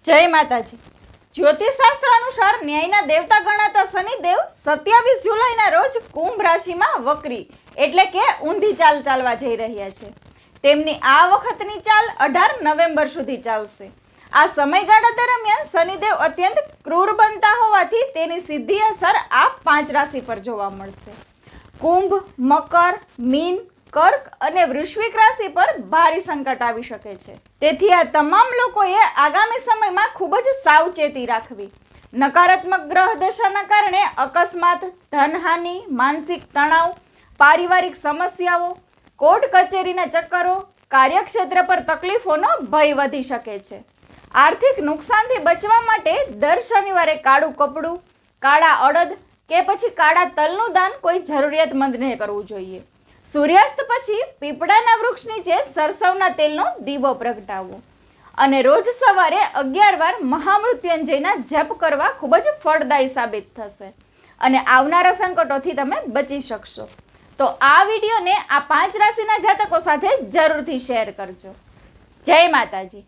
જય માતાજી। જ્યોતિષશાસ્ત્ર અનુસાર ન્યાયના દેવતા ગણાતા શનિદેવ 27 જુલાઈના રોજ કુંભ રાશિમાં વક્રી એટલે કે ઊંધી ચાલ ચાલવા જઈ રહ્યા છે। તેમની આ વખતની ચાલ 18 નવેમ્બર સુધી ચાલશે। આ સમયગાળા દરમિયાન શનિદેવ અત્યંત ક્રૂર બનતા હોવાથી તેની સીધી અસર આ 5 રાશિ પર જોવા મળશે। કુંભ, મકર, મીન, કર્ક અને વૃશ્ચિક રાશિ પર ભારે સંકટ આવી શકે છે। તેથી આ તમામ લોકોએ આગામી સમયમાં ખૂબ જ સાવચેતી રાખવી। નકારાત્મક ગ્રહ દશાના કારણે અકસ્માત, ધનહાનિ, માનસિક તણાવ, પારિવારિક સમસ્યાઓ, કોર્ટ કચેરીના ચક્કરો, કાર્યક્ષેત્ર પર તકલીફોનો ભય વધી શકે છે। આર્થિક નુકસાનથી બચવા માટે દર શનિવારે કાળું કપડું, કાળા અડદ કે પછી કાળા તલનું દાન કોઈ જરૂરિયાતમંદને કરવું જોઈએ। સૂર્યાસ્ત પછી પીપળાના વૃક્ષ નીચે સરસવના તેલનો દીવો પ્રગટાવવો અને રોજ સવારે 11 વાર મહામૃત્યુંજયના જપ કરવા ખૂબ જ ફળદાયી સાબિત થશે અને આવનારા સંકટોથી તમે બચી શકશો। તો આ વિડીયોને આ 5 રાશિના જાતકો સાથે જરૂરથી શેર કરજો। જય માતાજી।